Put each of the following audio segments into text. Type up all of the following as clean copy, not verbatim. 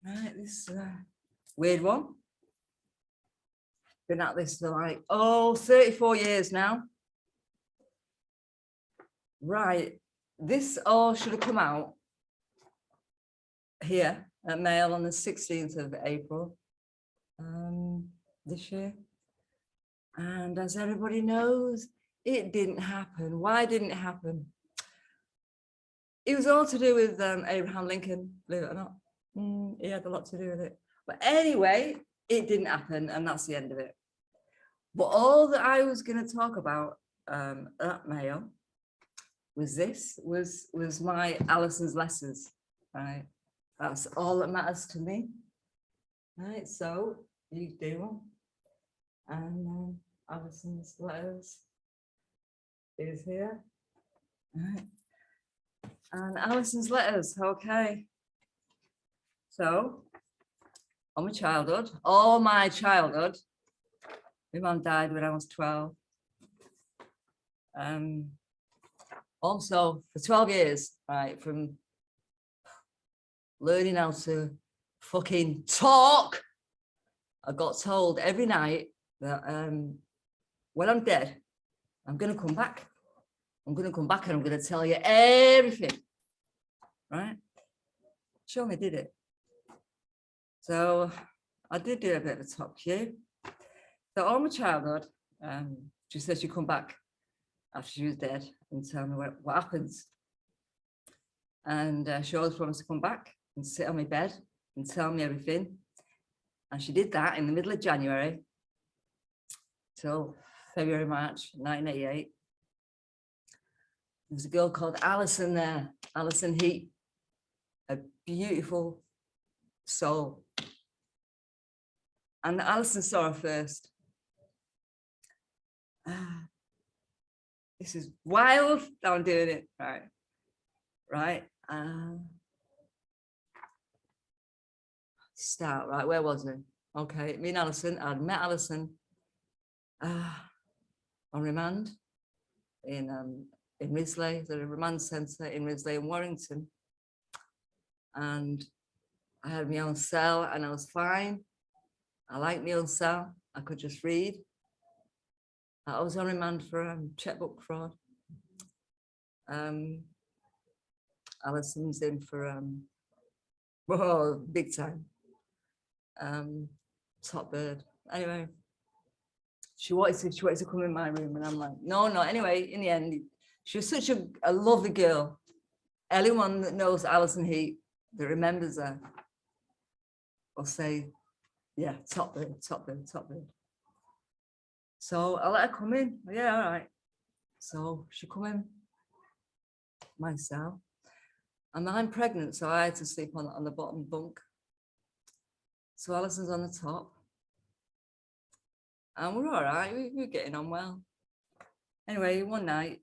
Right, this weird one. Been at this for like, 34 years now. Right, this all should have come out here at Mail on the 16th of April this year. And as everybody knows, it didn't happen. Why didn't it happen? It was all to do with Abraham Lincoln, believe it or not. He had a lot to do with it. But anyway, it didn't happen, and that's the end of it. But all that I was going to talk about at Mayo was my Alison's letters, right? That's all that matters to me, right? So you do, and Alison's letters is here, right? And Alison's letters, okay. So, all my childhood, my mum died when I was 12. Also, for 12 years, right, from learning how to fucking talk, I got told every night that when I'm dead, I'm going to come back. I'm going to come back and I'm going to tell you everything, right? She only did it. So I did do a bit of a top cue. So all my childhood, she said she'd come back after she was dead and tell me what happens. And she always promised to come back and sit on my bed and tell me everything. And she did that in the middle of January till February, March 1988. There's a girl called Alison there, Alison Heat, a beautiful soul. And Alison saw her first. This is wild. Now I'm doing it. Right. Start, right, where was I? Okay, me and Alison, I'd met Alison on remand in Risley, the remand centre in Risley and Warrington. And I had my own cell and I was fine. I liked my own cell. I could just read. I was on remand for checkbook fraud. Alison's in for big time. Top bird. Anyway, she wanted to come in my room, and I'm like, no. Anyway, in the end, she was such a lovely girl. Anyone that knows Alison Heat, that remembers her, will say, yeah, top bird. So I let her come in. Yeah, all right. So she come in my cell, and I'm pregnant, so I had to sleep on the bottom bunk. So Alison's on the top, and we're all right. We're getting on well. Anyway, one night,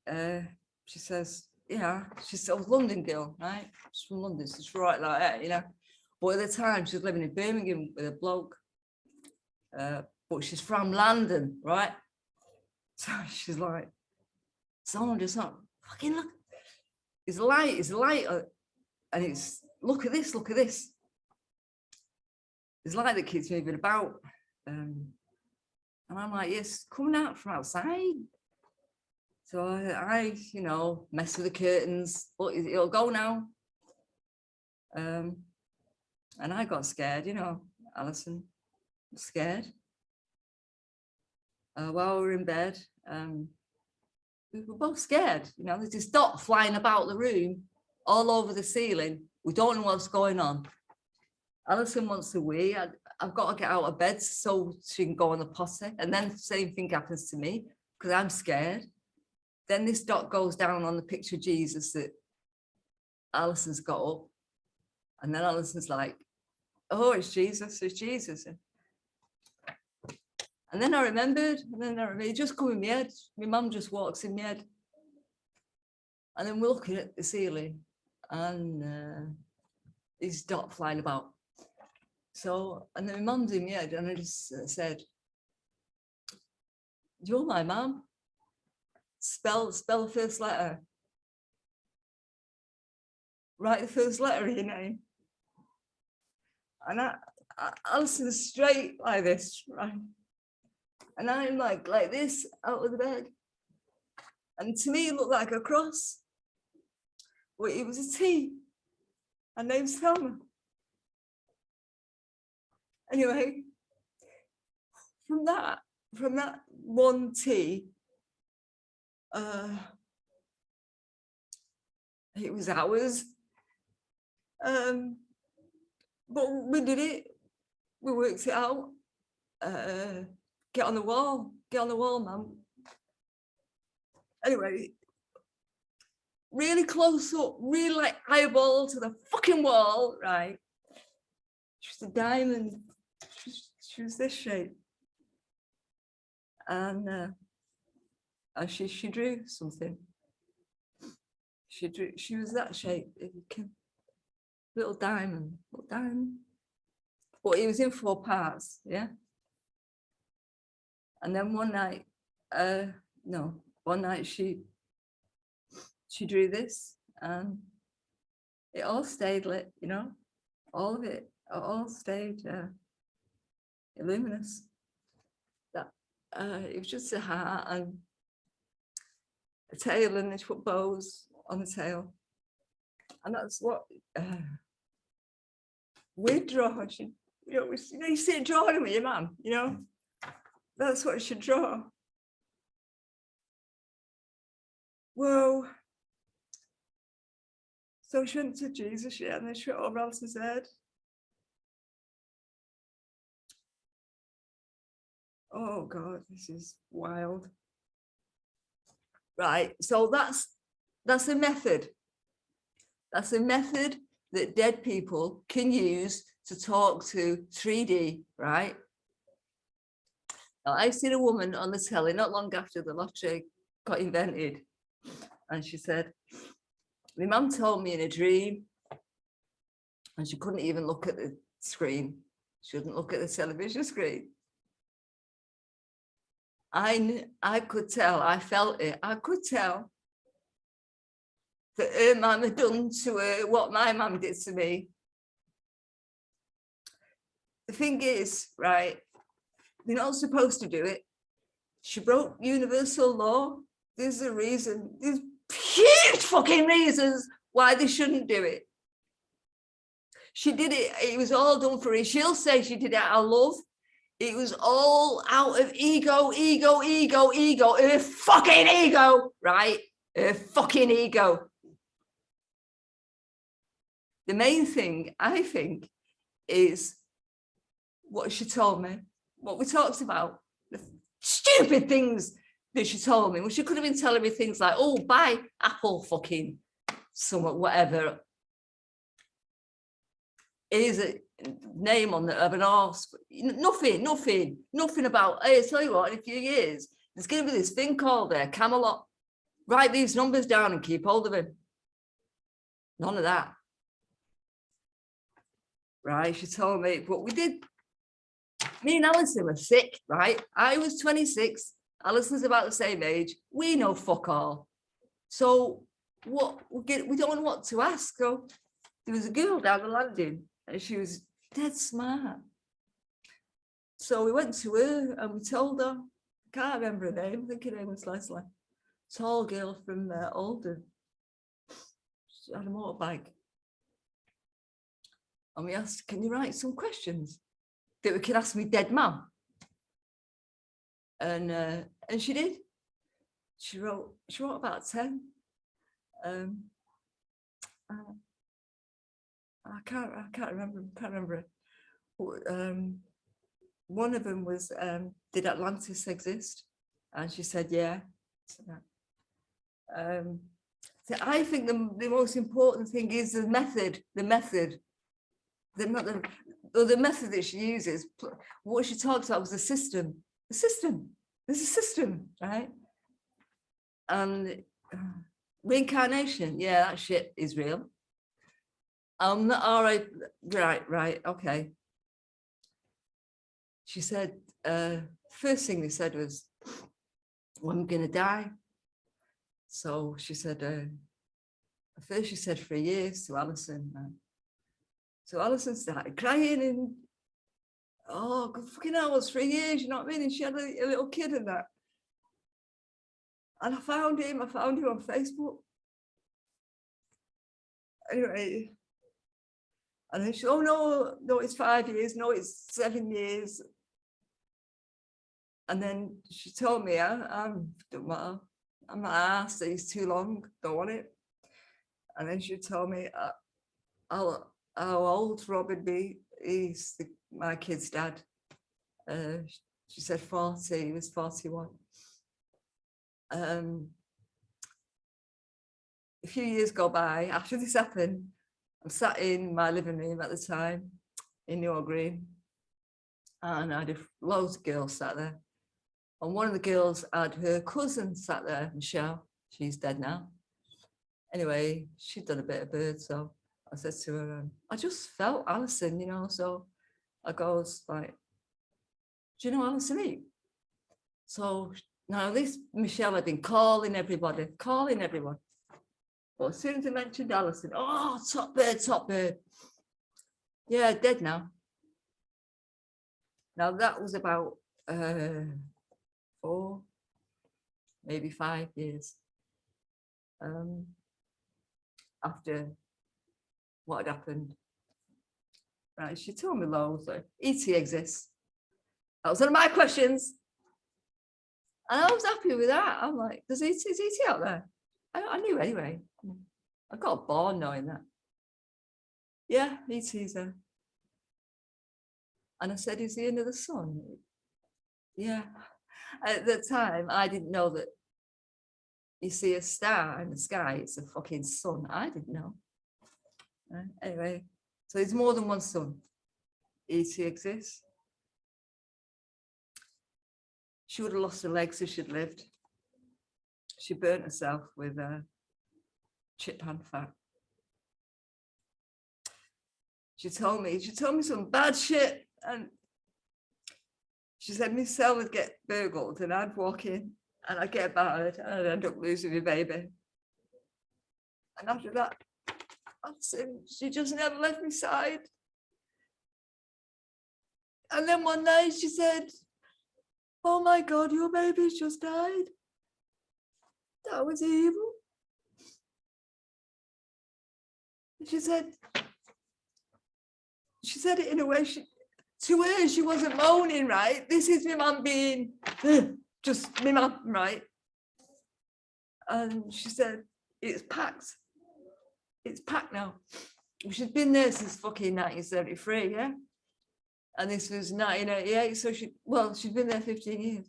she says, yeah, she's a London girl, right? She's from London, so she's right like that, you know. But at the time, she was living in Birmingham with a bloke. But she's from London, right? So she's like, someone just not fucking look. It's light, and it's look at this. There's light that keeps moving about, and I'm like, yes, coming out from outside. So I mess with the curtains. Look, it'll go now. And I got scared, Alison, scared. While we were in bed, we were both scared. There's this dot flying about the room, all over the ceiling. We don't know what's going on. Alison wants to wee. I've got to get out of bed so she can go on the potty. And then the same thing happens to me because I'm scared. Then this dot goes down on the picture of Jesus that Alison's got up. And then Alison's like, oh, it's Jesus. And then I remembered, it just come in my head. My mum just walks in my head. And then we're looking at the ceiling and this dot flying about. So, and then my mum's in my head and I just said, you're my mum. Spell the first letter. Write the first letter of your name. And Alison's straight like this, right? And I'm like this out of the bed. And to me, it looked like a cross. But it was a T. Her name's Thelma. Anyway, from that one T, it was hours. But we did it. We worked it out. Get on the wall, man. Anyway, really close up, really like eyeball to the fucking wall, right? She was a diamond. She was this shape. And she drew something. She was that shape. Little diamond. But it was in 4 parts, yeah. And then one night she drew this, and it all stayed lit, you know, all of it, all stayed luminous. That it was just a heart and a tail, and she put bows on the tail, and that's what we draw. You see it drawing with your mum, you know, that's what she draw. Whoa. So she went to Jesus, yeah, and then she went over Alison's head. Oh God, this is wild. Right, so that's a method. That's a method that dead people can use to talk to 3D, right? Now, I've seen a woman on the telly not long after the lottery got invented, and she said, my mum told me in a dream, and she couldn't even look at the screen. She wouldn't look at the television screen. I could tell, I felt it, I could tell that her mum had done to her what my mum did to me. The thing is, right, they're not supposed to do it. She broke universal law. There's a reason, there's huge fucking reasons why they shouldn't do it. She did it, it was all done for her. She'll say she did it out of love. It was all out of ego, her fucking ego, right? Her fucking ego. The main thing, I think, is what she told me, what we talked about, the stupid things that she told me. Well, she could have been telling me things like, oh, buy Apple fucking somewhat, whatever. Is a name on the of an horse. Nothing about, hey, I tell you what, in a few years, there's going to be this thing called Camelot. Write these numbers down and keep hold of him. None of that. Right, she told me, but we did. Me and Alison were sick, right? I was 26, Alison's about the same age. We know fuck all. So what we don't know what to ask. So there was a girl down the landing, and she was dead smart. So we went to her and we told her, I can't remember her name, I think her name was Leslie. Tall girl from Oldham. She had a motorbike. And we asked, can you write some questions that we can ask me dead mum? And she did. She wrote about 10. I can't remember it. One of them was, did Atlantis exist? And she said, yeah. So I think the most important thing is the method that she uses. What she talks about was the system. There's a system, right? And reincarnation, yeah, that shit is real. All right, okay. She said, first thing they said was, well, I'm gonna die. So she said, first she said for years to Alison, So Alison started crying and, oh, good fucking hell, it was 3 years, you know what I mean? And she had a little kid and that. And I found him on Facebook. Anyway, and then she, oh no, it's 5 years, no, it's 7 years. And then she told me, don't matter, I'm not asked, it's too long, don't want it. And then she told me how old Rob would be. He's my kid's dad. She said 40, he was 41. A few years go by after this happened. I'm sat in my living room at the time in New Green, and I had loads of girls sat there. And one of the girls had her cousin sat there, Michelle. She's dead now. Anyway, she'd done a bit of bird, so I said to her, I just felt Alison, you know, so I goes like, do you know Alison Eve? So now this Michelle had been calling everyone. But as soon as I mentioned Alison, oh, top bird. Yeah, dead now. Now that was about 4, maybe 5 years after what had happened. Right, she told me loads. Like, ET exists. That was one of my questions. And I was happy with that. I'm like, is ET out there? I knew anyway. I got born knowing that. Yeah, ET's there. And I said, is he under the sun? Yeah. At the time, I didn't know that you see a star in the sky, it's a fucking sun. I didn't know. Anyway, so there's more than one sun. ET exists. She would have lost her legs if she'd lived. She burnt herself with chip pan fat. She told me some bad shit, and she said my cell would get burgled and I'd walk in and I'd get battered and I'd end up losing my baby. And after that, she just never left my side. And then one night she said, oh my God, your baby's just died. That was evil. She said it in a way, to her, she wasn't moaning, right? This is my mum being just my mum, right? And she said, it's packed. It's packed now. She's been there since fucking 1973, yeah? And this was 1988, so she'd been there 15 years.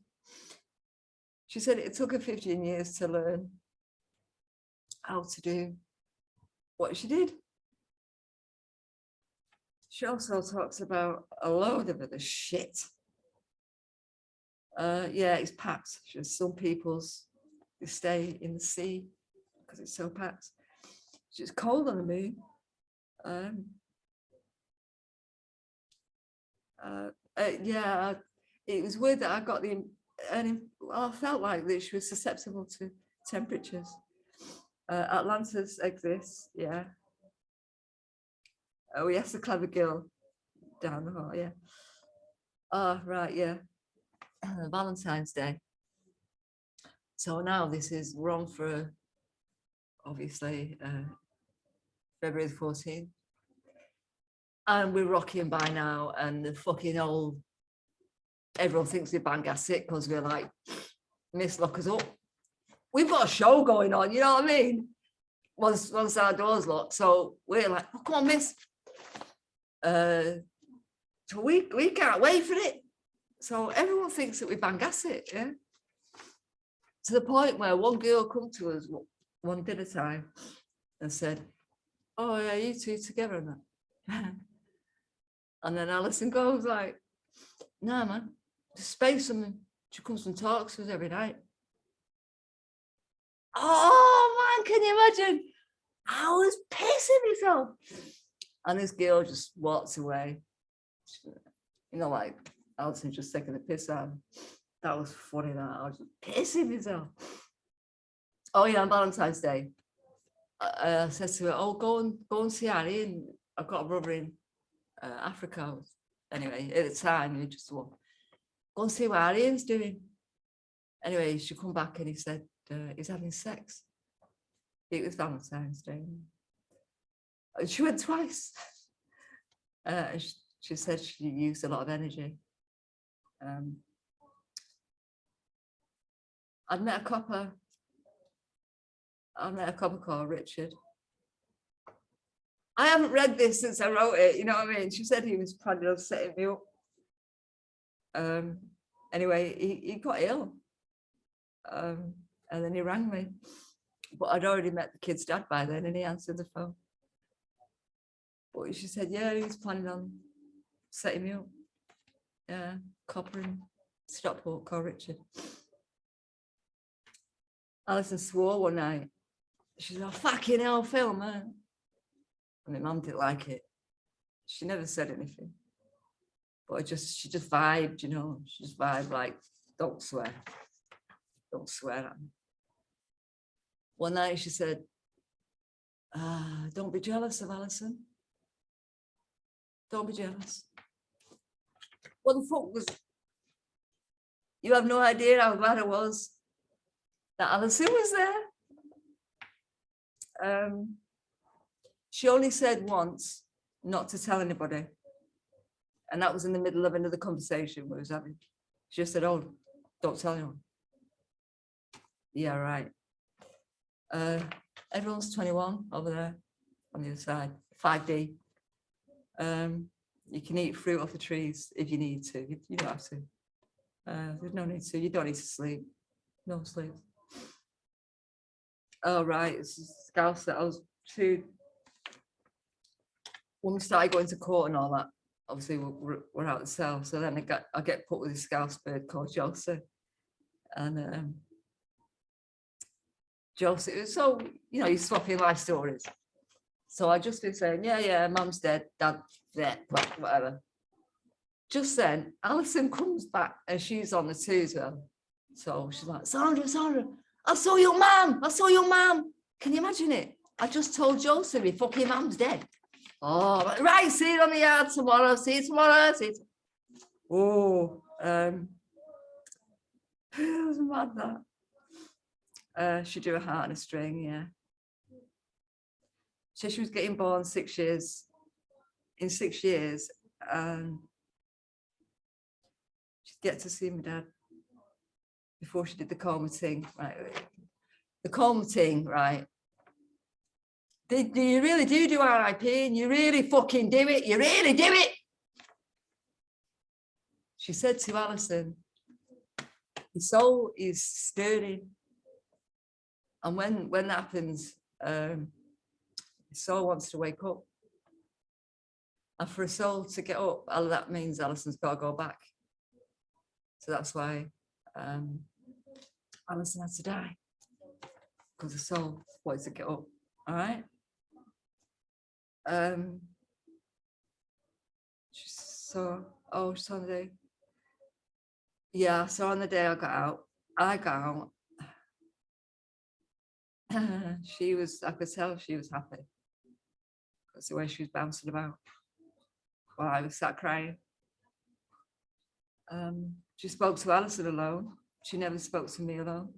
She said it took her 15 years to learn how to do what she did. She also talks about a load of other shit. Yeah, it's packed. Some people's, they stay in the sea because it's so packed. It's cold on the moon. Yeah, it was weird that I got I felt like that she was susceptible to temperatures. Atlantis exists, yeah. Oh, yes, the clever girl down the hall, yeah. Oh, right, yeah. Valentine's Day. So now we're on for, obviously, February the 14th. And we're rocking by now, and the fucking everyone thinks we bang our sick because we're like, Miss, lock us up. We've got a show going on, you know what I mean? Once our doors locked, so we're like, oh, come on, Miss. So we can't wait for it. So everyone thinks that we bang it, yeah? To the point where one girl come to us one dinner time and said, oh yeah, you two together and that. And then Alison goes like, nah man, just space them. She comes and talks to us every night. Oh man, can you imagine? I was pissing myself. And this girl just walks away. You know, like Alison just taking the piss out. That was funny, that I was just pissing myself. Oh yeah, on Valentine's Day, I said to her, oh, go and see Harry, and I've got a brother in Africa. Anyway, at the time, he just thought, go and see what Ian's doing. Anyway, she come back and he said he's having sex. It was Valentine's Day. And she went twice. She said she used a lot of energy. I'd met a copper called Richard. I haven't read this since I wrote it, you know what I mean? She said he was planning on setting me up. Anyway, he got ill. And then he rang me. But I'd already met the kid's dad by then and he answered the phone. But she said, yeah, he was planning on setting me up. Yeah, copper in Stockport called Richard. Alison swore one night. She said, oh, fucking hell, Phil, man. And my mum didn't like it. She never said anything. But she just vibed, you know. She just vibed like, don't swear. Don't swear at me. One night she said, don't be jealous of Alison. Don't be jealous. What the fuck was... You have no idea how glad I was that Alison was there. She only said once not to tell anybody. And that was in the middle of another conversation we was having. She just said, oh, don't tell anyone. Yeah, right. Everyone's 21 over there on the other side, 5D. You can eat fruit off the trees if you need to. You don't have to. There's no need to. You don't need to sleep. No sleep. Oh, right. It's a Scouse that I was too. When we started going to court and all that, obviously we're out of the cell. So then I get put with a Scouse bird called Josie. And Josie, it was so, you know, you're swapping life stories. So I just been saying, yeah, mum's dead, dad's dead, whatever. Just then, Alison comes back and she's on the too as well. So she's like, Sandra, I saw your mum. Can you imagine it? I just told Josie my fucking mum's dead. Oh, right, see you on the yard tomorrow. See you tomorrow. Oh, it was mad that. She drew a heart and a string, yeah. So she was getting born 6 years. In 6 years, she'd get to see my dad before she did the coma thing, right? The coma thing, right? Do you really do RIP and you really fucking do it? You really do it? She said to Alison, his soul is stirring. And when that happens, his soul wants to wake up. And for a soul to get up, that means Alison's got to go back. So that's why Alison had to die. Because the soul wanted to get up. All right? So on the day. Yeah, so on the day I got out. I could tell she was happy. That's the way she was bouncing about while I was sat crying. She spoke to Alison alone. She never spoke to me alone.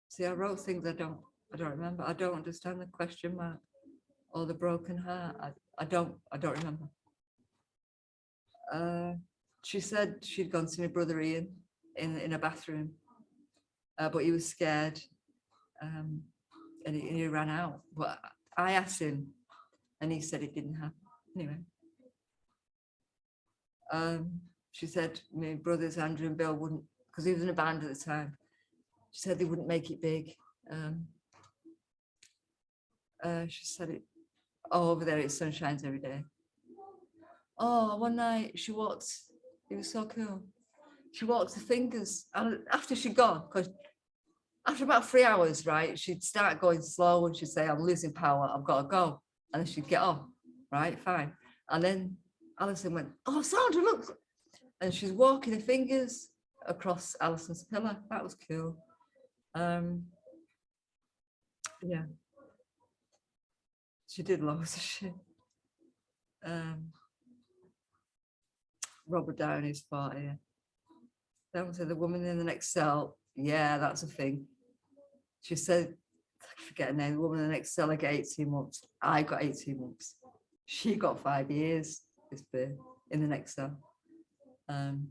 See, I wrote things I don't remember. I don't understand the question mark or the broken heart. I don't remember. She said she'd gone to my brother Ian in a bathroom, but he was scared, and he ran out. But I asked him, and he said it didn't happen. Anyway, she said my brothers Andrew and Bill wouldn't, because he was in a band at the time. She said they wouldn't make it big. She said it. Oh, over there it sun shines every day. Oh, one night she walked. It was so cool. She walked the fingers, and after she'd gone, because after about 3 hours, right, she'd start going slow and she'd say, I'm losing power, I've got to go. And then she'd get off, right, fine. And then Alison went, oh, Sandra, look. And she's walking her fingers across Alison's pillow. That was cool. Yeah. She did loads of shit. Robert Downey's party. Yeah. Then was the woman in the next cell. Yeah, that's a thing. She said, I forget her name, the woman in the next cell, I got 18 months. I got 18 months. She got 5 years this bit in the next cell. And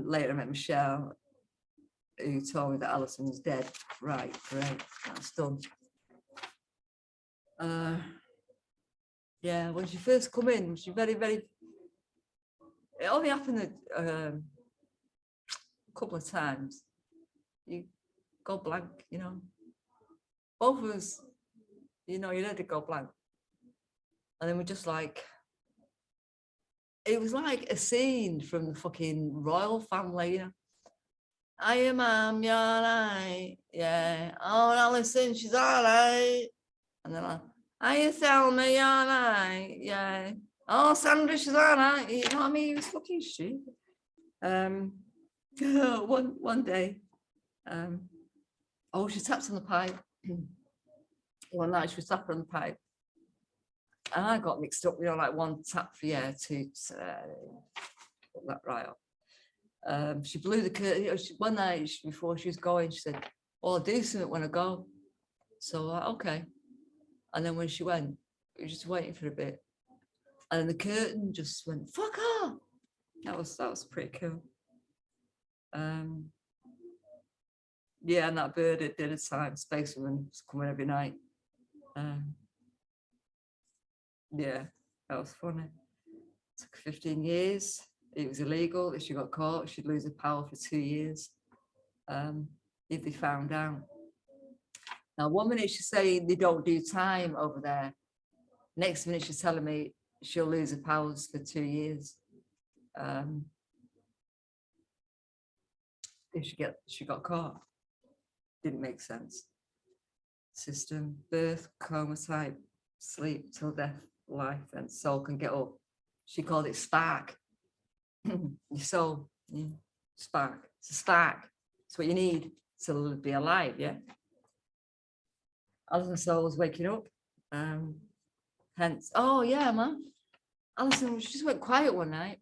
later I met Michelle, who told me that Alison was dead. Right, great, that's done. Yeah, when she first come in, she very, very, it only happened a couple of times. You go blank, you know. Both of us, you know, you let it go blank. And then we're just like, it was like a scene from the fucking royal family, you know. Hiya, Mum, you all right? Yeah. Oh, Alison, she's all right. And then like, hiya, Thelma, you all right? Yeah. Oh, Sandra, she's all right. You know what I mean? He was fucking stupid. One day, she tapped on the pipe. One night she was tapping on the pipe. And I got mixed up, you know, like one tap for yeah, two, put that right up. She blew the curtain. You know, one night before she was going, she said, well, I'll do something when I go. So okay. And then when she went, we were just waiting for a bit. And then the curtain just went, fuck off. That was pretty cool. Yeah, and that bird at dinner time, Spacewoman, was coming every night. Yeah, that was funny. It took 15 years. It was illegal. If she got caught, she'd lose her power for 2 years. If they found out. Now, 1 minute she's saying they don't do time over there. Next minute she's telling me she'll lose her powers for 2 years. If she got caught. Didn't make sense. System, birth, coma type, sleep till death, life, and soul can get up. She called it spark. Your soul, yeah. Spark. It's a spark. It's what you need to be alive, yeah. Alison's soul was waking up. Hence, oh yeah, man. Alison, she just went quiet one night,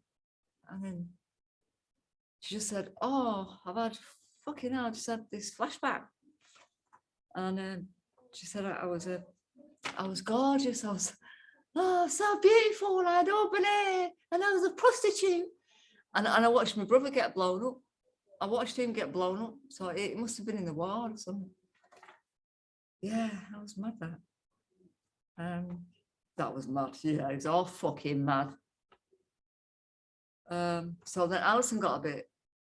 and then she just said, "Oh, I've had fucking hell. I just had this flashback," and she said, "I was gorgeous. I was, oh, so beautiful. And I had open hair, and I was a prostitute." And I watched my brother get blown up. I watched him get blown up. So it must have been in the war or something. Yeah, I was mad that. That was mad. Yeah, it was all fucking mad. So then Alison got a bit,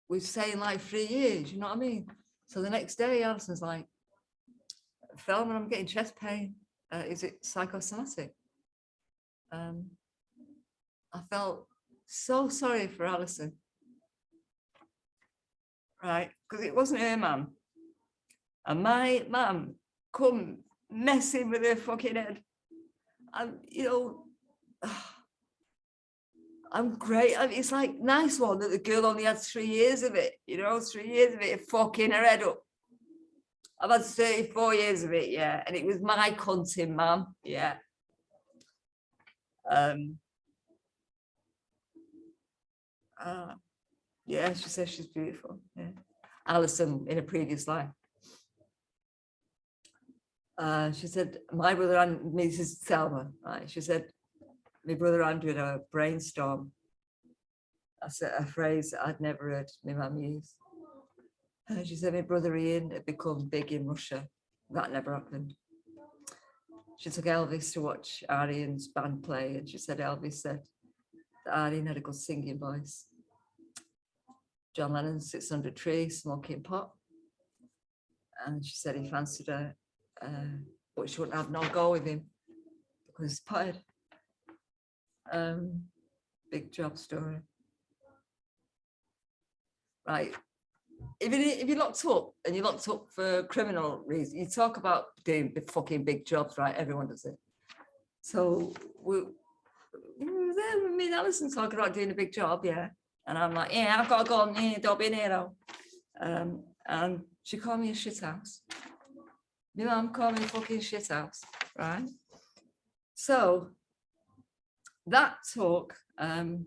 we were saying like 3 years, you know what I mean? So the next day, Alison's like, Thelma, I'm getting chest pain. Is it psychosomatic? I felt so sorry for Alison. Right, because it wasn't her mum. And my mum come messing with her fucking head. And, you know, I'm great. I mean, it's like nice one that the girl only had 3 years of it, you know, 3 years of it fucking her head up. I've had 34 years of it, yeah. And it was my cunting, mum, yeah. Yeah, she says she's beautiful, yeah. Alison in a previous life. She said, my brother and Mrs. Thelma, right? She said, my brother Andrew had a brainstorm. That's a phrase that I'd never heard my mum use. She said, my brother Ian had become big in Russia. That never happened. She took Elvis to watch Arian's band play, and she said Elvis said that Arian had a good singing voice. John Lennon sits under a tree smoking pot, and she said he fancied her, but she wouldn't have no go with him because he's potted. Big job story. Right. If you're locked up and you're locked up for criminal reasons, you talk about doing fucking big jobs, right? Everyone does it. So we were there with me and Alison talking about doing a big job, yeah. And I'm like, yeah, I've got to go on, yeah, don't be an hero. And she called me a shit house. My mum called me a fucking shit house. right? So that took 3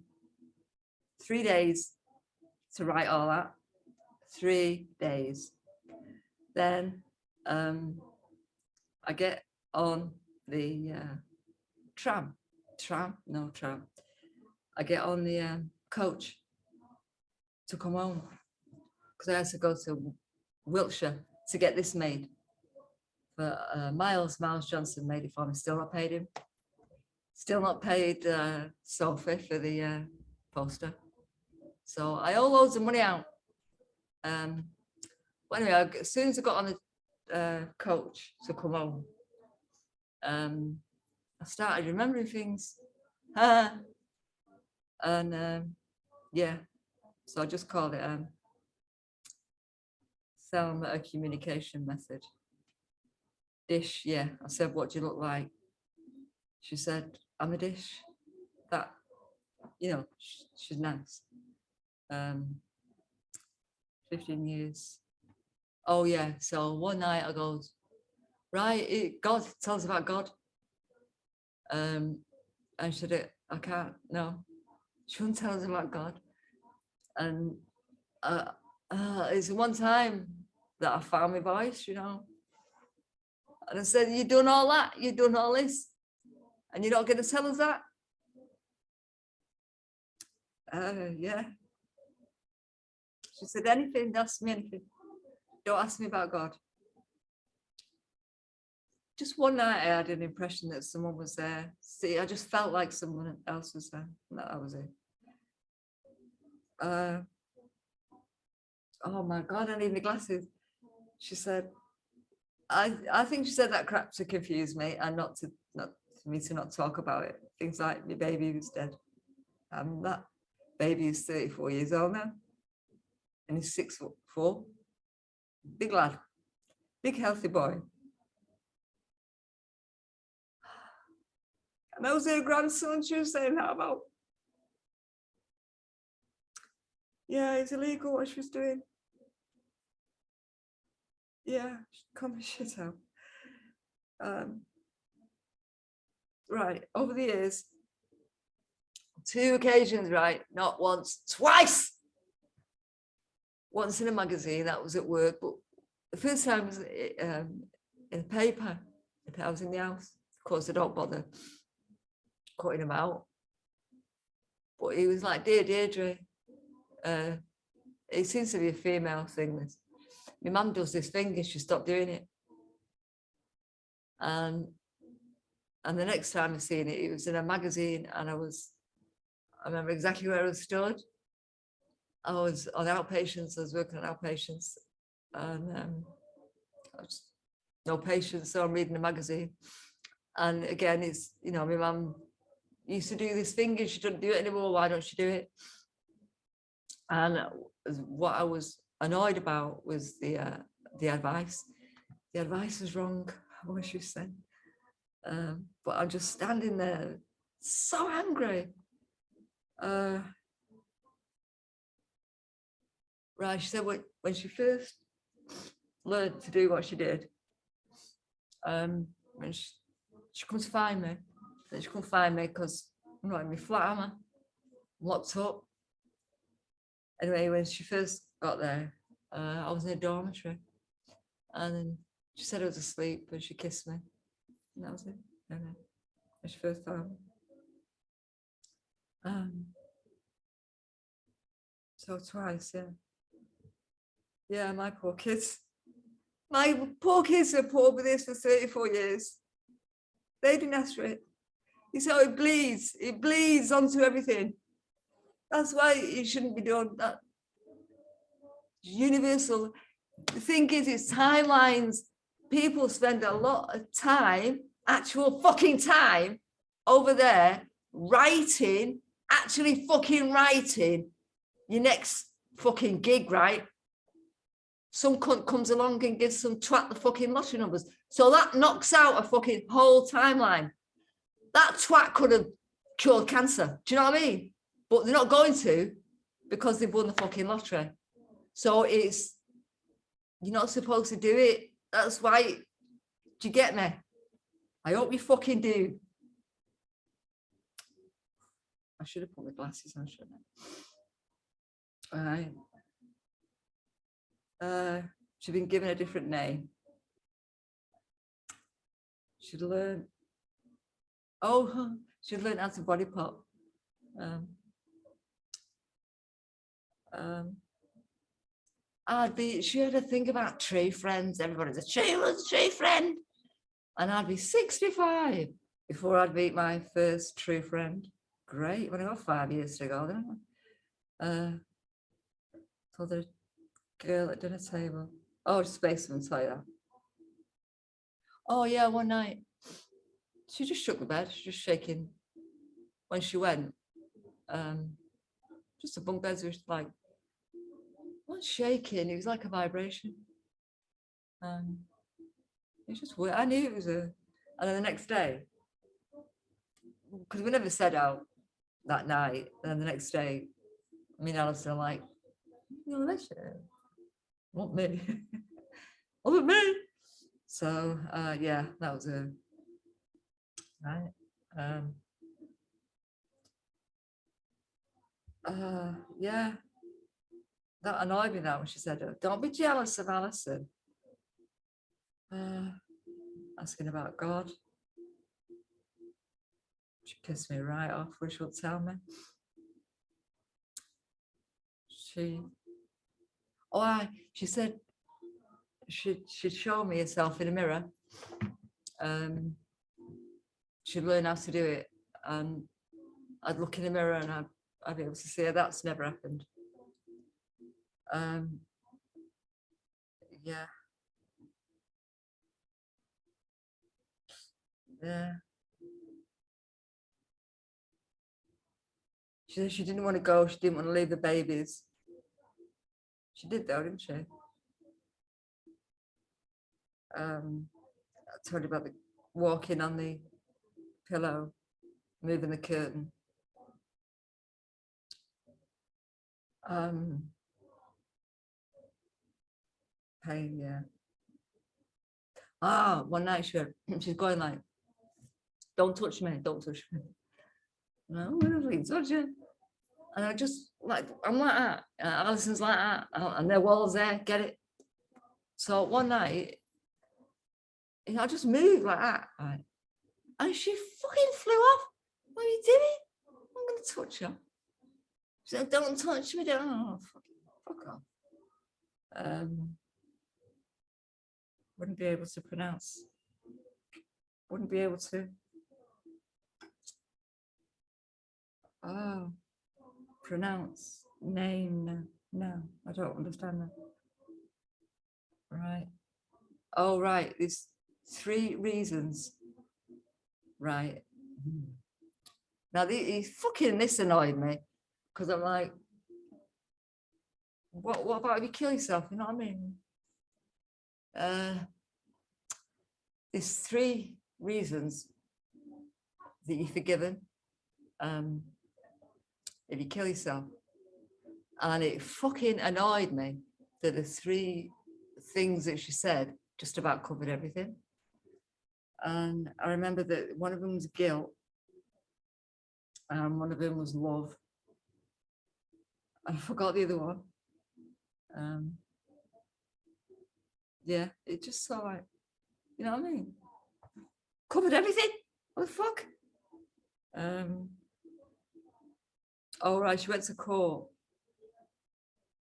days to write all that. 3 days. Then I get on the tram. I get on the coach to come home because I had to go to Wiltshire to get this made. But Miles Johnson made it for me. Still not paid him. Still not paid Sophie for the poster. So I owe loads of money out. But anyway, as soon as I got on the coach to come home, I started remembering things. And yeah, so I just called it Selma a communication method. Dish, yeah. I said, what do you look like? She said, I'm a dish. That, you know, she's nice. 15 years. Oh yeah, so one night I goes, right, God, tell us about God. And she said, I can't, no. She wouldn't tell us about God. And it's one time that I found my voice, you know. And I said, you've done all that, you've done all this, and you're not going to tell us that? Yeah. She said, anything, ask me anything. Don't ask me about God. Just one night I had an impression that someone was there. See, I just felt like someone else was there. That was it. Oh my God, I need my glasses. She said, I think she said that crap to confuse me and not for me to not talk about it. Things like my baby was dead. That baby is 34 years old now. And he's 6'4". Big lad. Big healthy boy. And that was her grandson she was saying that about. Yeah, it's illegal what she was doing. Yeah, calm my shit out. Right, over the years, 2 occasions, right, not once, twice. Once in a magazine, that was at work, but the first time was in the paper. I was in the house. Of course, I don't bother cutting him out. But he was like, dear Deirdre, it seems to be a female thing. This. My mum does this thing and she stopped doing it. And the next time I seen it, it was in a magazine, and I remember exactly where I stood. I was on outpatients, I was working on outpatients, and I was no patients, so I'm reading a magazine. And again, it's, you know, my mum used to do this thing and she doesn't do it anymore. Why don't she do it? And what I was annoyed about was the advice. The advice was wrong, what she said. But I'm just standing there, so angry. Right, she said when she first learned to do what she did, when she comes to find me, then she couldn't find me because I'm not in my flat, am I? I'm locked up. Anyway, when she first got there, I was in a dormitory, and then she said I was asleep, and she kissed me, and that was it. When she first found me. So twice, yeah. Yeah, my poor kids. My poor kids have put up with this for 34 years. They didn't ask for it. You see how it bleeds onto everything. That's why it shouldn't be done. That universal. The thing is, it's timelines. People spend a lot of time, actual fucking time, over there writing, actually fucking writing your next fucking gig, right? Some cunt comes along and gives some twat the fucking lottery numbers. So that knocks out a fucking whole timeline. That twat could have cured cancer. Do you know what I mean? But they're not going to because they've won the fucking lottery. So it's, you're not supposed to do it. That's why, do you get me? I hope you fucking do. I should have put my glasses on, shouldn't I? All right. She's been given a different name. She'd learn. Oh, she'd learn how to body pop. She had a thing about true friends. Everybody's a true friend. And I'd be 65 before I'd meet my first true friend. Great. When I got 5 years to go, didn't I? Told the girl at dinner table. Oh, spaceman, tell you that. Oh, yeah, one night. She just shook the bed. She was just shaking. When she went, just the bunk beds was like, not shaking, it was like a vibration. It was just weird. I knew it was a, and then the next day, because we never said out that night, and then the next day, me and Alison are like, you know, that's not me. Wasn't me. So yeah, that was a right. Yeah, that annoyed me now when she said, don't be jealous of Alison. Asking about God. She pissed me right off, which will tell me. She said she'd show me herself in a mirror. She'd learn how to do it, and I'd look in the mirror and I'd be able to see her. That's never happened. Yeah. Yeah. She said she didn't want to go. She didn't want to leave the babies. She did though, didn't she? I told you about the walking on the pillow, moving the curtain. Pain, yeah. One night she's going like, don't touch me, don't touch me. No, I don't touch you. And I just like, I'm like that. Alison's like that, and their walls there, get it. So one night, you know, I just moved like that, right? And she fucking flew off. What are you doing? I'm going to touch her. She said, don't touch me, don't. Oh, fuck off. Wouldn't be able to pronounce. Wouldn't be able to. Oh, pronounce name. No, I don't understand that. Right. Oh, right. There's 3 reasons. Right. Now, this annoyed me, because I'm like, what about if you kill yourself? You know what I mean? There's 3 reasons that you're forgiven if you kill yourself. And it fucking annoyed me that the 3 things that she said just about covered everything. And I remember that one of them was guilt, and one of them was love. I forgot the other one. Yeah, it just so like, you know what I mean? Covered everything. What the fuck? Oh, right, she went to court.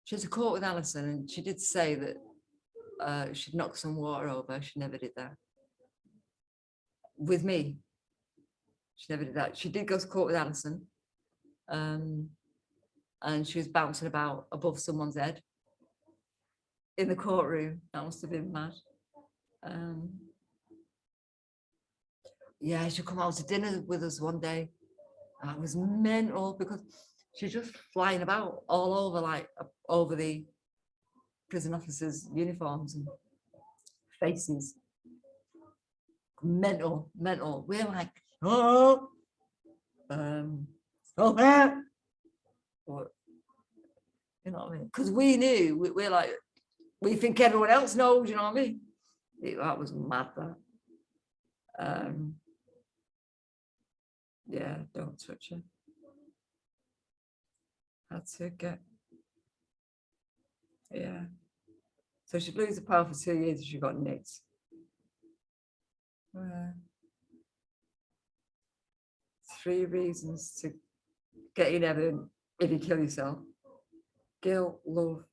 She went to court with Alison, and she did say that she'd knocked some water over. She never did that. With me, she never did that. She did go to court with Alison, and she was bouncing about above someone's head in the courtroom. That must have been mad. Yeah, she come out to dinner with us one day. I was mental because she's just flying about all over, like over the prison officers' uniforms and faces. Mental. We're like, oh, stop it. But, you know what I mean? Because we knew, we're like, we think everyone else knows, you know what I mean? That was mad, that. Yeah, don't touch her. Had to get, yeah. So she'd lose the power for 2 years if she got nicked. 3 reasons to get in heaven if you kill yourself. Guilt, love.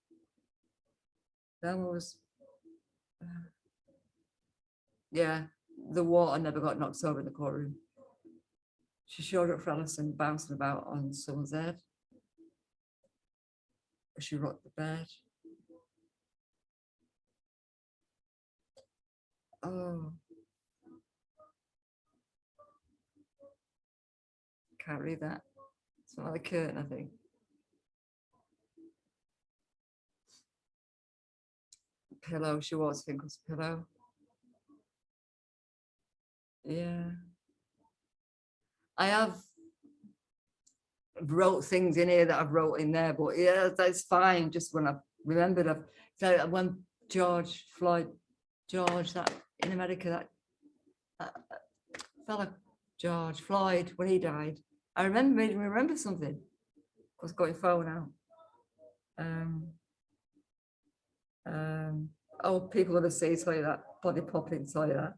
That was, yeah, the water never got knocked over in the courtroom. She showed up for Alison bouncing about on someone's head. She rocked the bed. Oh. Can't read that. It's not like a curtain, I think. Pillow. She was Finkel's pillow. Yeah. I have wrote things in here that I've wrote in there, but yeah, that's fine. Just when I remembered, so when George that in America, that fella, George Floyd, when he died, made me remember something. I was got your phone out. Oh, people gonna say tell you that body popping, tell you that.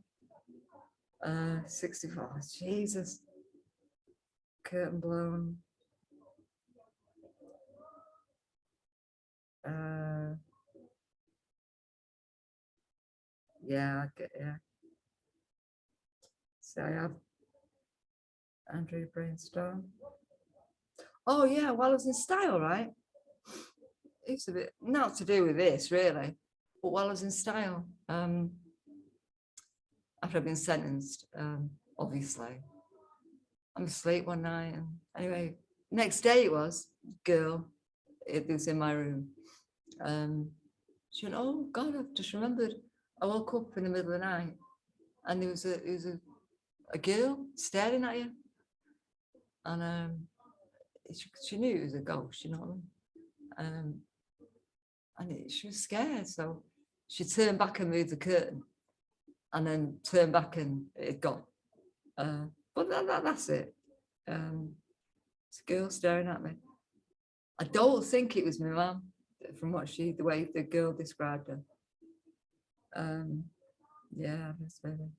64. Jesus. Curtain blown. Yeah, I get, yeah. So I have Andrew Brainstorm. Oh yeah, well, it's in style, right? It's a bit not to do with this really, but while I was in style, after I've been sentenced, obviously, I'm asleep one night, and anyway, next day it was girl, it was in my room. She went, oh God, I've just remembered. I woke up in the middle of the night, and there was a girl staring at you, and she knew it was a ghost, you know what I mean? And she was scared, so she turned back and moved the curtain, and then turned back and it gone. But that's it. It's a girl staring at me. I don't think it was my mum, from the way the girl described her. Yeah, that's maybe.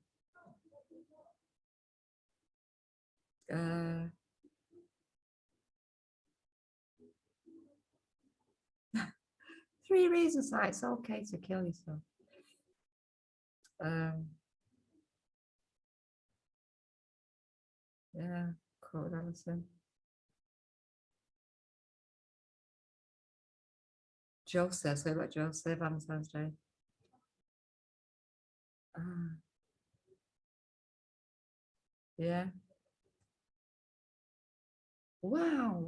3 reasons why it's okay to kill yourself. Yeah, quote Alison. Joseph, what about Joseph? Valentine's Day. Yeah. Wow.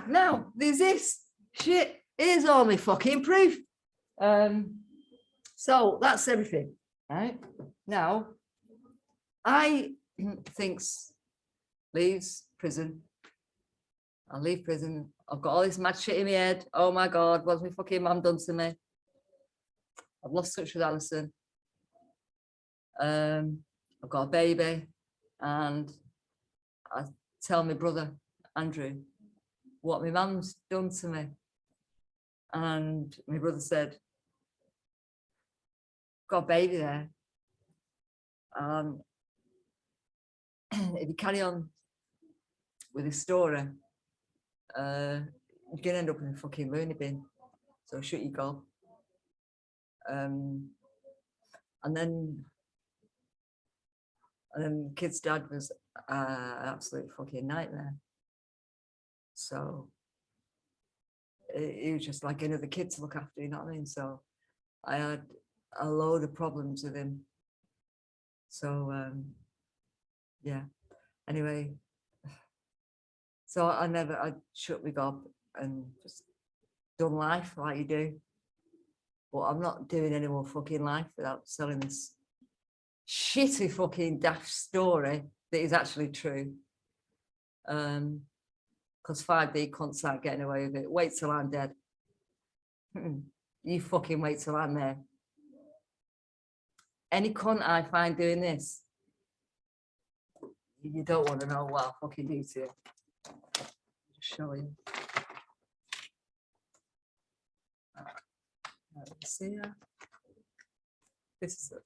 Now there's this shit. Here's all my fucking proof. So that's everything, right? Now, I thinks leaves prison. I'll leave prison. I've got all this mad shit in my head. Oh my God, what's my fucking mum done to me? I've lost touch with Alison. I've got a baby, and I tell my brother Andrew what my mum's done to me, and my brother said, "Got a baby there. If you carry on with this story, you're gonna end up in a fucking loony bin. So shut your gob." And then the kid's dad was an absolute fucking nightmare. So he was just like another kid to look after, you know what I mean? So I had a load of problems with him. So yeah. Anyway, so I shut my gob and just done life like you do. But I'm not doing any more fucking life without selling this shitty fucking daft story that is actually true. Because 5D can't start getting away with it. Wait till I'm dead. You fucking wait till I'm there. any cunt I find doing this, you don't want to know what I'll fucking do to you. Just show you. See ya. This is it.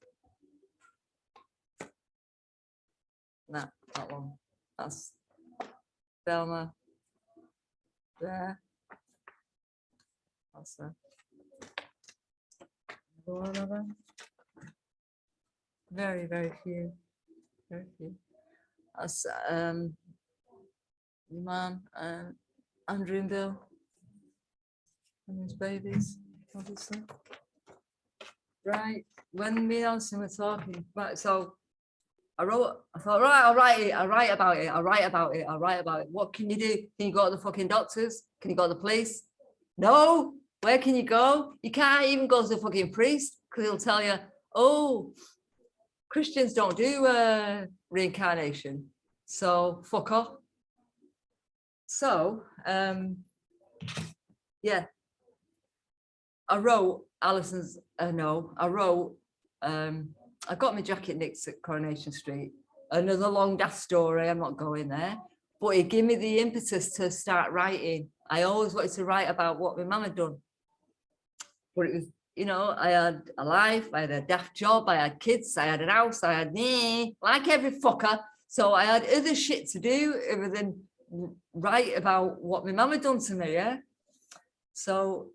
Nah, that one. That's Velma. There. That's there. One of them. Very, very few. Very few. That's your man, Andrew and Bill. And his babies, obviously. Right. When me and Alison were talking, right, so I thought, right, I'll write about it. What can you do? Can you go to the fucking doctors? Can you go to the police? No. Where can you go? You can't even go to the fucking priest because he'll tell you, oh, Christians don't do reincarnation. So fuck off. So, yeah. I wrote Alison's, I got my jacket nicked at Coronation Street. Another long daft story, I'm not going there. But it gave me the impetus to start writing. I always wanted to write about what my mum had done. But it was, you know, I had a life, I had a daft job, I had kids, I had an house, I had like every fucker. So I had other shit to do other than write about what my mum had done to me, yeah? So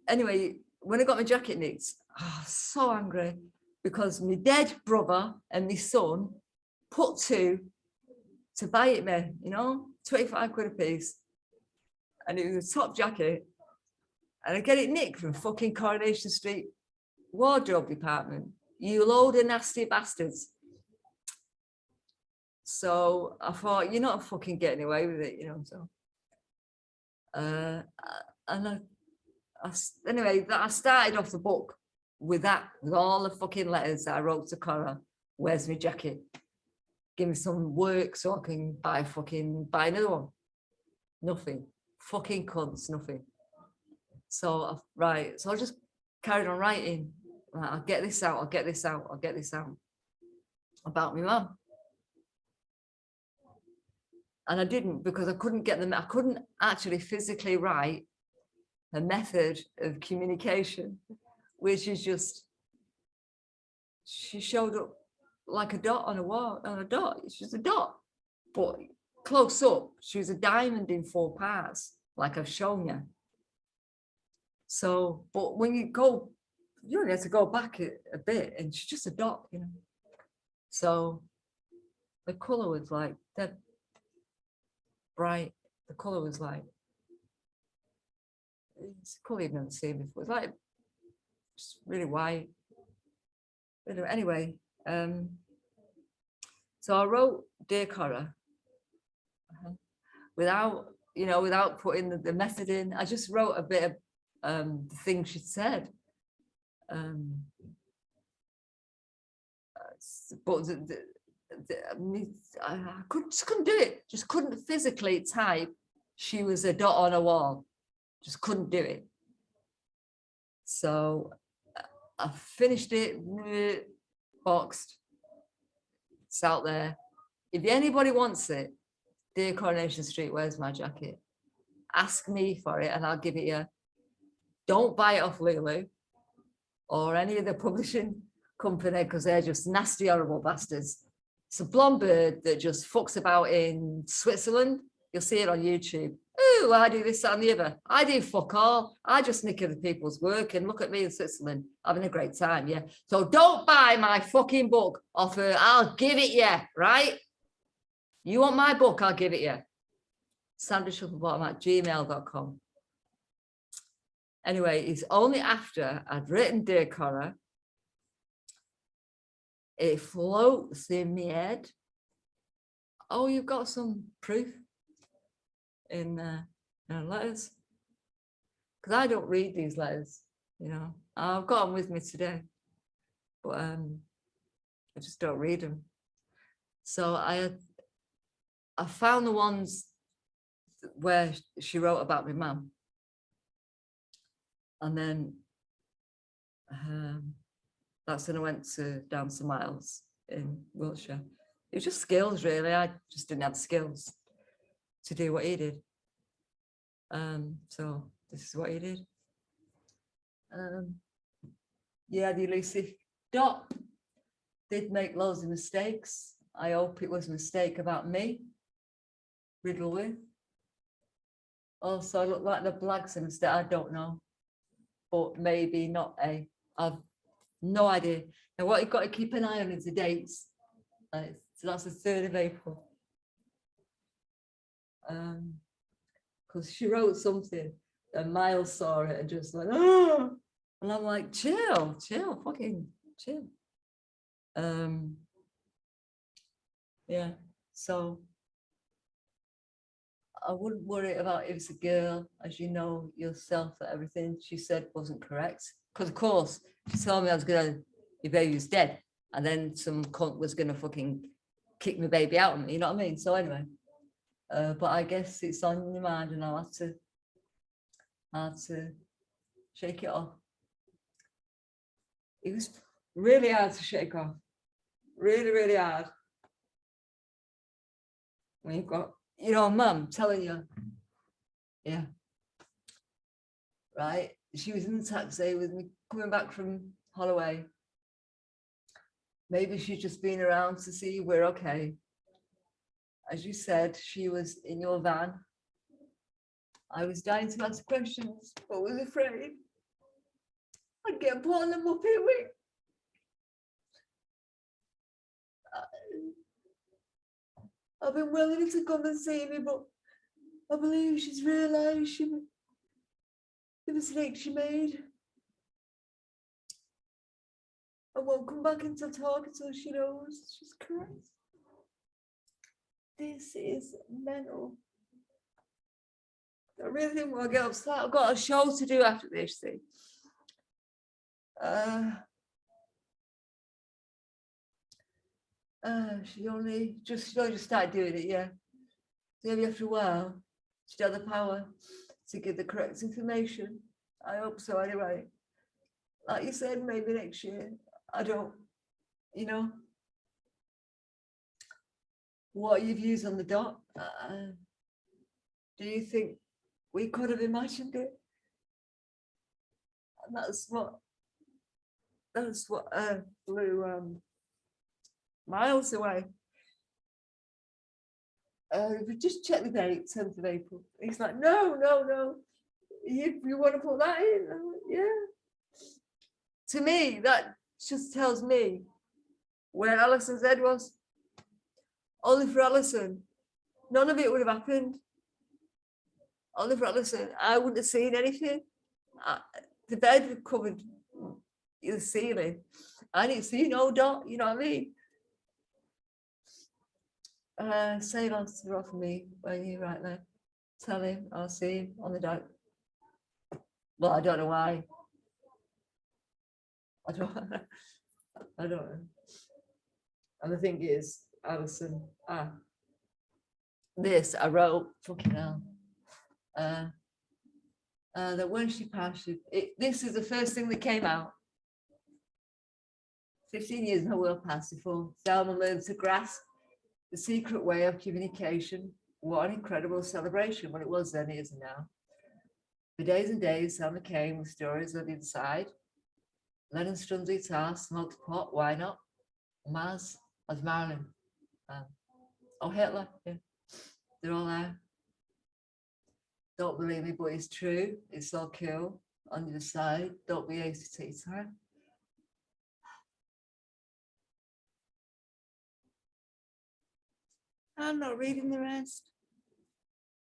anyway, when I got my jacket nicked, I was so angry because my dead brother and my son put to buy it me, you know, 25 quid a piece. And it was a top jacket. And I get it nicked from fucking Coronation Street wardrobe department. You load of nasty bastards. So I thought, you're not fucking getting away with it, you know, so. Anyway, I started off the book with that, with all the fucking letters that I wrote to Cora. Where's my jacket? Give me some work so I can buy another one. Nothing. Fucking cunts, nothing. So, right, so I just carried on writing. Right, I'll get this out about my mum. And I didn't because I couldn't actually physically write a method of communication, which is just, she showed up like a dot on a wall, she's a dot, but close up, she was a diamond in 4 parts, like I've shown you. So, but when you only have to go back a bit and she's just a dot, you know. So the colour was like dead bright. The colour was like, it's a colour you've never seen before. It's like just really white. Anyway, so I wrote Dear Cora without putting the method in. I just wrote a bit of the things she'd said. But I couldn't do it. Just couldn't physically type. She was a dot on a wall. Just couldn't do it. So I finished it, boxed. It's out there. If anybody wants it, Dear Coronation Street, where's my jacket? Ask me for it and I'll give it you. Don't buy it off Lulu or any of the publishing company because they're just nasty, horrible bastards. It's a blonde bird that just fucks about in Switzerland. You'll see it on YouTube. Ooh, I do this, that, and the other. I do fuck all. I just nick other people's work and look at me in Switzerland having a great time, yeah? So don't buy my fucking book off her. I'll give it you, right? You want my book, I'll give it you. sandrashufflebottom@gmail.com. Anyway, it's only after I'd written Dear Cora, it floats in my head. Oh, you've got some proof in letters? Because I don't read these letters, you know. I've got them with me today, but I just don't read them. So I found the ones where she wrote about my mum. And then That's when I went down to Miles in Wiltshire. It was just skills, really. I just didn't have the skills to do what he did. So this is what he did. Yeah, the elusive Dot did make loads of mistakes. I hope it was a mistake about me. Riddle with. Also, I look like the Blags and stuff. I don't know, but maybe not a. I've no idea. Now, what you've got to keep an eye on is the dates. So that's the 3rd of April. Because she wrote something, and Miles saw it and just like, oh, and I'm like, chill, fucking chill. Yeah, so I wouldn't worry about if it's a girl, as you know yourself, that everything she said wasn't correct. Because of course, she told me I was gonna, your baby was dead, and then some cunt was gonna fucking kick my baby out of me, you know what I mean? So anyway, but I guess it's on your mind, and I'll have to shake it off. It was really hard to shake off, really, really hard. When you've got, you know, mum telling you, yeah, right? She was in the taxi with me coming back from Holloway. Maybe she's just been around to see we're okay. As you said, she was in your van. I was dying to ask questions, but was afraid I'd get put on the Muppet wing. I've been willing to come and see me, but I believe she's realised the mistake she made. I won't come back into talk until she knows she's correct. This is mental. I really didn't want to get upset. I've got a show to do after this thing. She only just started doing it, yeah. Maybe after a while, she'd have the power to give the correct information. I hope so anyway. Like you said, maybe next year. I don't, you know. What are your views on the Dot? Do you think we could have imagined it? And that's what blew Miles away. We just checked the date, 10th of April. He's like, no. You want to put that in? Like, yeah. To me, that just tells me where Alison's head was. Only for Alison, none of it would have happened. Only for Alison, I wouldn't have seen anything. The bed covered the ceiling. I didn't see no Dot, you know what I mean? Say hello to Rob for me when you're right there. Tell him I'll see him on the dock. Well, I don't know why. I don't know. And the thing is, Alison, this I wrote, fucking hell. That when she passed, this is the first thing that came out. 15 years in her world passed before Selma learned to grasp the secret way of communication. What an incredible celebration. Well, it was then, it isn't now. For days and days, Selma came with stories on the inside. Lennon strummed the guitar, smoked a pot, why not? Maz, as Marilyn. Hitler, yeah. They're all there. Don't believe me, but it's true. It's so cool. On the other side, don't be hasty, sorry. I'm not reading the rest.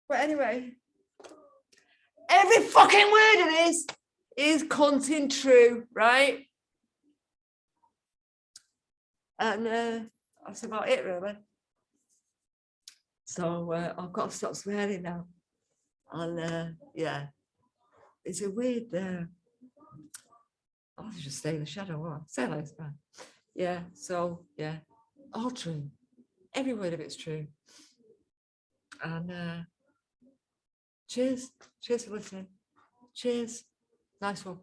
But anyway, every fucking word of this is content true, right? And that's about it, really. So I've got to stop swearing now. And yeah, it's a weird. I'll just stay in the shadow. Or say like that. Yeah. So yeah, all true. Every word of it's true. And cheers for listening. Cheers. Nice one.